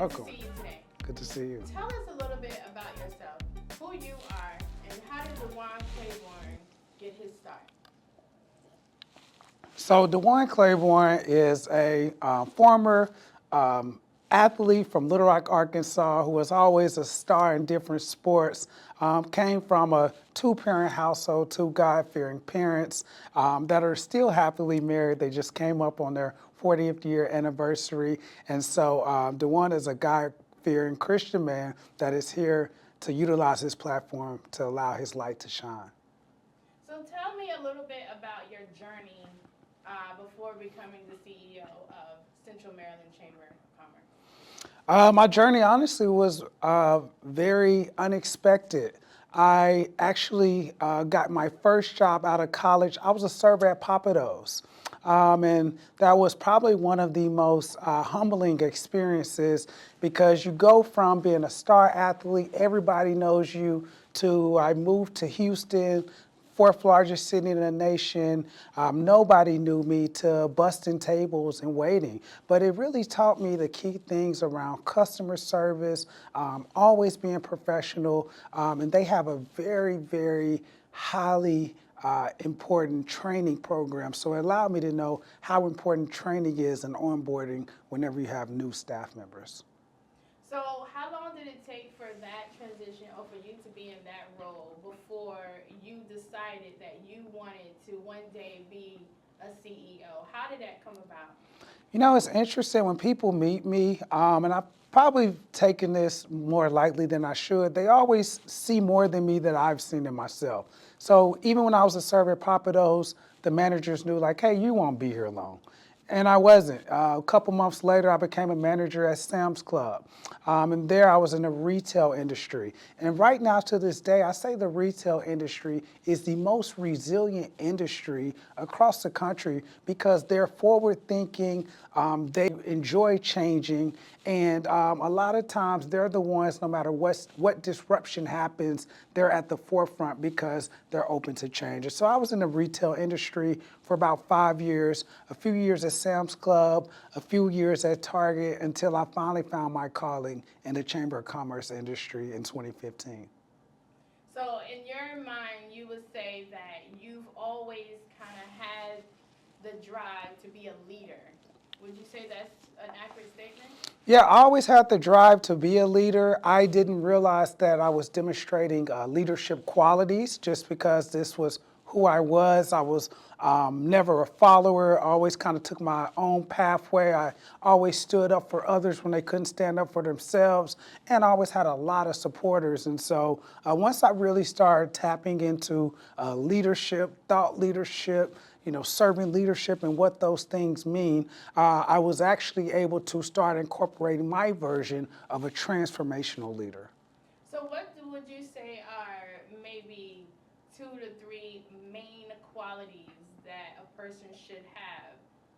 to Welcome. see you today. Good to see you. Tell us a little bit about yourself, who you are, and how did DeJuan Claiborne get his start? So DeJuan Claiborne is a former um, athlete from Little Rock, Arkansas, who was always a star in different sports. Came from a two-parent household, two God-fearing parents that are still happily married. They just came up on their 40th year anniversary. And so DeJuan is a God-fearing Christian man that is here to utilize his platform to allow his light to shine. So tell me a little bit about your journey before becoming the CEO of Central Maryland Chamber of Commerce. My journey honestly was very unexpected. I actually got my first job out of college. I was a server at Papados. And that was probably one of the most humbling experiences because you go from being a star athlete, everybody knows you, to I moved to Houston, fourth largest city in the nation. Nobody knew me, to busting tables and waiting. But it really taught me the key things around customer service, always being professional. And they have a very, very highly important training program. So it allowed me to know how important training is and onboarding whenever you have new staff members. So how long did it take for that transition or for you to be in that role before you decided that you wanted to one day be a CEO? How did that come about? You know, it's interesting when people meet me, and I've probably taken this more lightly than I should. They always see more than me that I've seen in myself. So even when I was a server at Papados, the managers knew like, hey, you won't be here long. And I wasn't. A couple months later, I became a manager at Sam's Club. And there I was in the retail industry. And right now to this day, I say the retail industry is the most resilient industry across the country because they're forward thinking, they enjoy changing, and a lot of times they're the ones, no matter what disruption happens, they're at the forefront because they're open to change. And so I was in the retail industry for about 5 years, a few years at Sam's Club, a few years at Target, until I finally found my calling in the Chamber of Commerce industry in 2015. So in your mind, you would say that you've always kind of had the drive to be a leader. Would you say that's an accurate statement? Yeah, I always had the drive to be a leader. I didn't realize that I was demonstrating leadership qualities just because this was who I was. I was never a follower. I always kind of took my own pathway. I always stood up for others when they couldn't stand up for themselves. And I always had a lot of supporters. And so once I really started tapping into leadership, thought leadership, serving leadership and what those things mean, I was actually able to start incorporating my version of a transformational leader. So would you say are maybe 2 to 3 main qualities that a person should have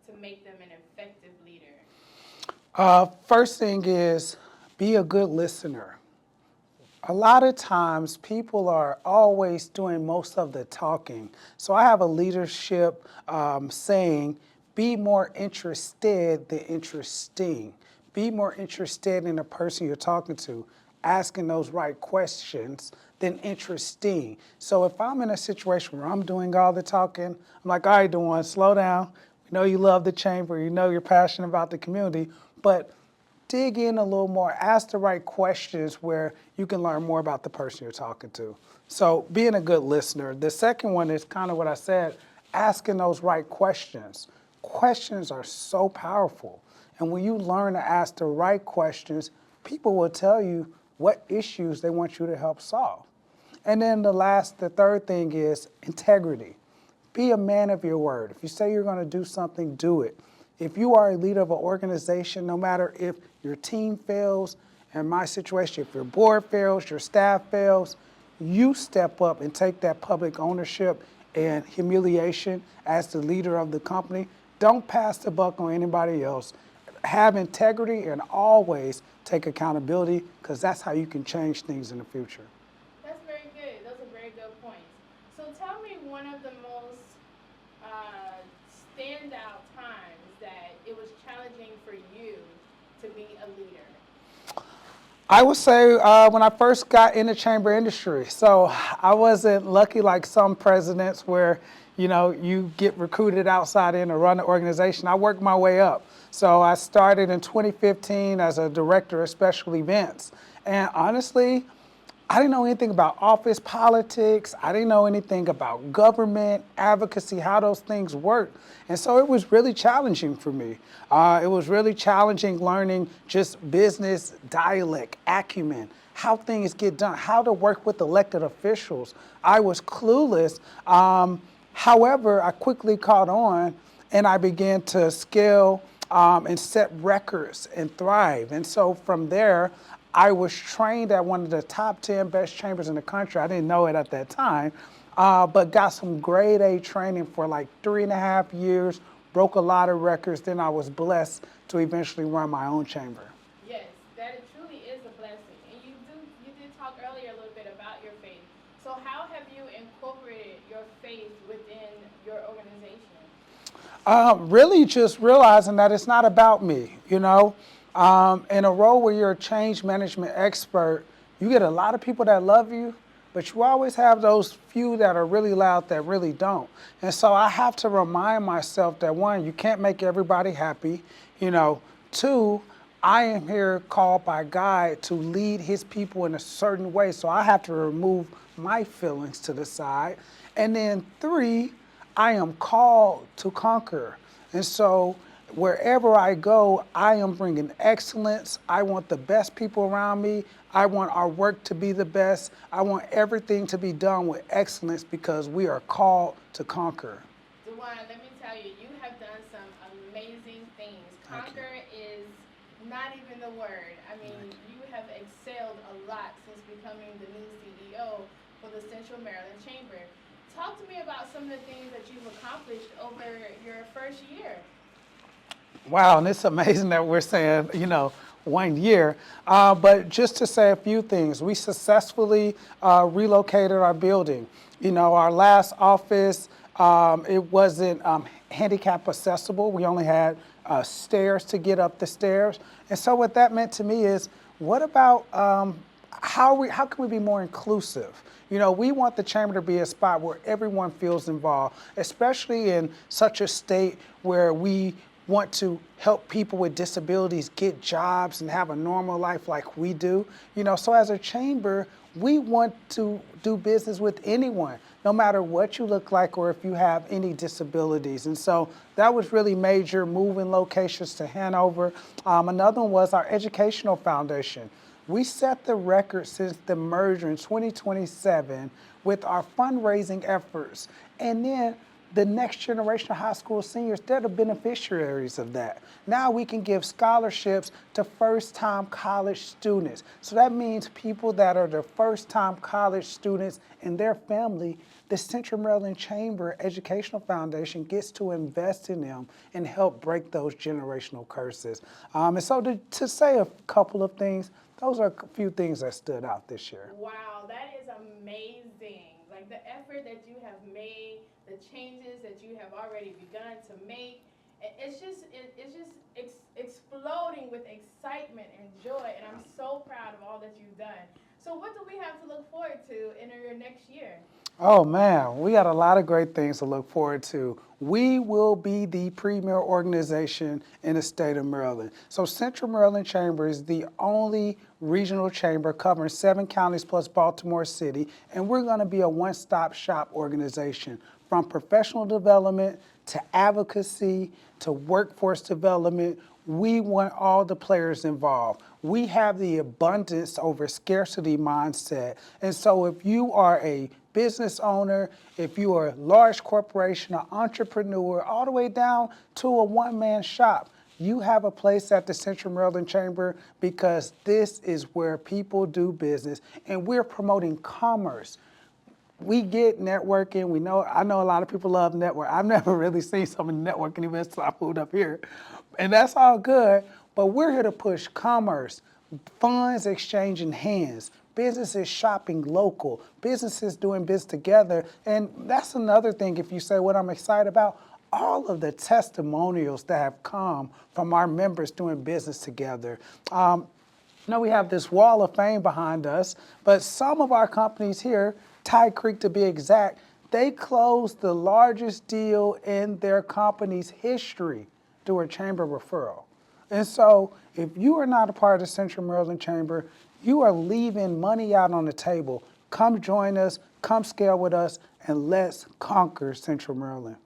to make them an effective leader? First thing is be a good listener. A lot of times people are always doing most of the talking. So I have a leadership saying, be more interested than interesting. Be more interested in the person you're talking to, asking those right questions than interesting. So if I'm in a situation where I'm doing all the talking, I'm like, all right, Dewan, slow down. We know you love the chamber, you know you're passionate about the community, but dig in a little more, ask the right questions where you can learn more about the person you're talking to. So being a good listener. The second one is kind of what I said, asking those right questions. Questions are so powerful. And when you learn to ask the right questions, people will tell you what issues they want you to help solve. And then the third thing is integrity. Be a man of your word. If you say you're going to do something, do it. If you are a leader of an organization, no matter if your team fails, in my situation, if your board fails, your staff fails, you step up and take that public ownership and humiliation as the leader of the company. Don't pass the buck on anybody else. Have integrity and always take accountability because that's how you can change things in the future. That's very good. Those are very good points. So tell me one of the most uh, standout times that it was challenging for you to be a leader. I would say when I first got in the chamber industry. So I wasn't lucky like some presidents where, you get recruited outside in to run the organization. I worked my way up. So I started in 2015 as a director of special events. And honestly, I didn't know anything about office politics. I didn't know anything about government, advocacy, how those things work. And so it was really challenging for me. It was really challenging learning just business dialect, acumen, how things get done, how to work with elected officials. I was clueless. However, I quickly caught on and I began to scale and set records and thrive. And so from there, I was trained at one of the top 10 best chambers in the country. I didn't know it at that time, but got some grade A training for like 3.5 years, broke a lot of records. Then I was blessed to eventually run my own chamber. Yes, that it truly is a blessing. And you did talk earlier a little bit about your faith. So how have you incorporated your faith within your organization? Really just realizing that it's not about me, In a role where you're a change management expert, you get a lot of people that love you, but you always have those few that are really loud that really don't. And so I have to remind myself that one, you can't make everybody happy. Two, I am here called by God to lead his people in a certain way. So I have to remove my feelings to the side. And then three, I am called to conquer. And so wherever I go, I am bringing excellence. I want the best people around me. I want our work to be the best. I want everything to be done with excellence because we are called to conquer. Dewan, let me tell you, you have done some amazing things. Conquer is not even the word. I mean, you have excelled a lot since becoming the new CEO for the Central Maryland Chamber. Talk to me about some of the things that you've accomplished over your first year. Wow, and it's amazing that we're saying, 1 year. But just to say a few things, we successfully relocated our building. Our last office, it wasn't handicap accessible. We only had stairs to get up the stairs. And so what that meant to me is, what about how can we be more inclusive? We want the chamber to be a spot where everyone feels involved, especially in such a state where we want to help people with disabilities get jobs and have a normal life like we do. So as a chamber, we want to do business with anyone, no matter what you look like or if you have any disabilities. And so that was really major, moving locations to Hanover. Another one was our educational foundation. We set the record since the merger in 2027 with our fundraising efforts. And then the next generation of high school seniors, they're the beneficiaries of that. Now we can give scholarships to first-time college students. So that means people that are the first-time college students and their family, the Central Maryland Chamber Educational Foundation gets to invest in them and help break those generational curses. And so to say a couple of things, those are a few things that stood out this year. Wow, that is amazing. Like the effort that you have made, the changes that you have already begun to make, it's just exploding with excitement and joy, and I'm so proud of all that you've done. So what do we have to look forward to in your next year? Oh man, we got a lot of great things to look forward to. We will be the premier organization in the state of Maryland. So Central Maryland Chamber is the only regional chamber covering 7 counties plus Baltimore City, and we're going to be a one-stop shop organization from professional development to advocacy to workforce development. We want all the players involved. We have the abundance over scarcity mindset. And so if you are a business owner, if you are a large corporation, an entrepreneur, all the way down to a one-man shop, you have a place at the Central Maryland Chamber because this is where people do business and we're promoting commerce. We get networking. I know a lot of people love network. I've never really seen so many networking events till I moved up here. And that's all good, but we're here to push commerce, funds exchanging hands, businesses shopping local, businesses doing business together. And that's another thing, if you say what I'm excited about, all of the testimonials that have come from our members doing business together. I know we have this wall of fame behind us, but some of our companies here, Tide Creek to be exact, they closed the largest deal in their company's history through a chamber referral. And so if you are not a part of the Central Maryland Chamber, you are leaving money out on the table. Come join us, come scale with us, and let's conquer Central Maryland.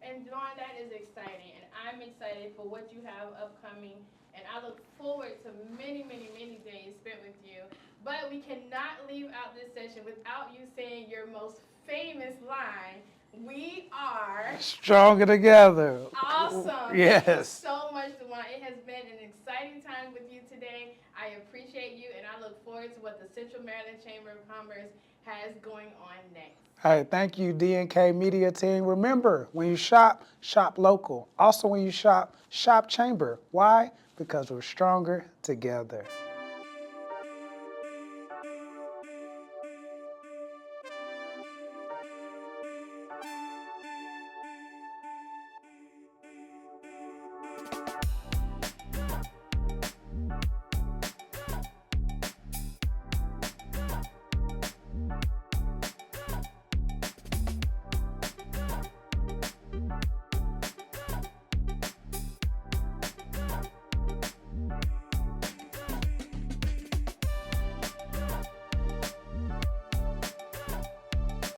And Dawn, that is exciting, and I'm excited for what you have upcoming, and I look forward to many, many, many days spent with you. But we cannot leave out this session without you saying your most famous line. We are Stronger together. awesome. Yes. Thank you so much, Dawn. It has been an exciting time with you today. I appreciate you, and I look forward to what the Central Maryland Chamber of Commerce has going on next. All right, thank you, D&K Media Team. Remember, when you shop, shop local. Also, when you shop, shop chamber. Why? Because we're stronger together.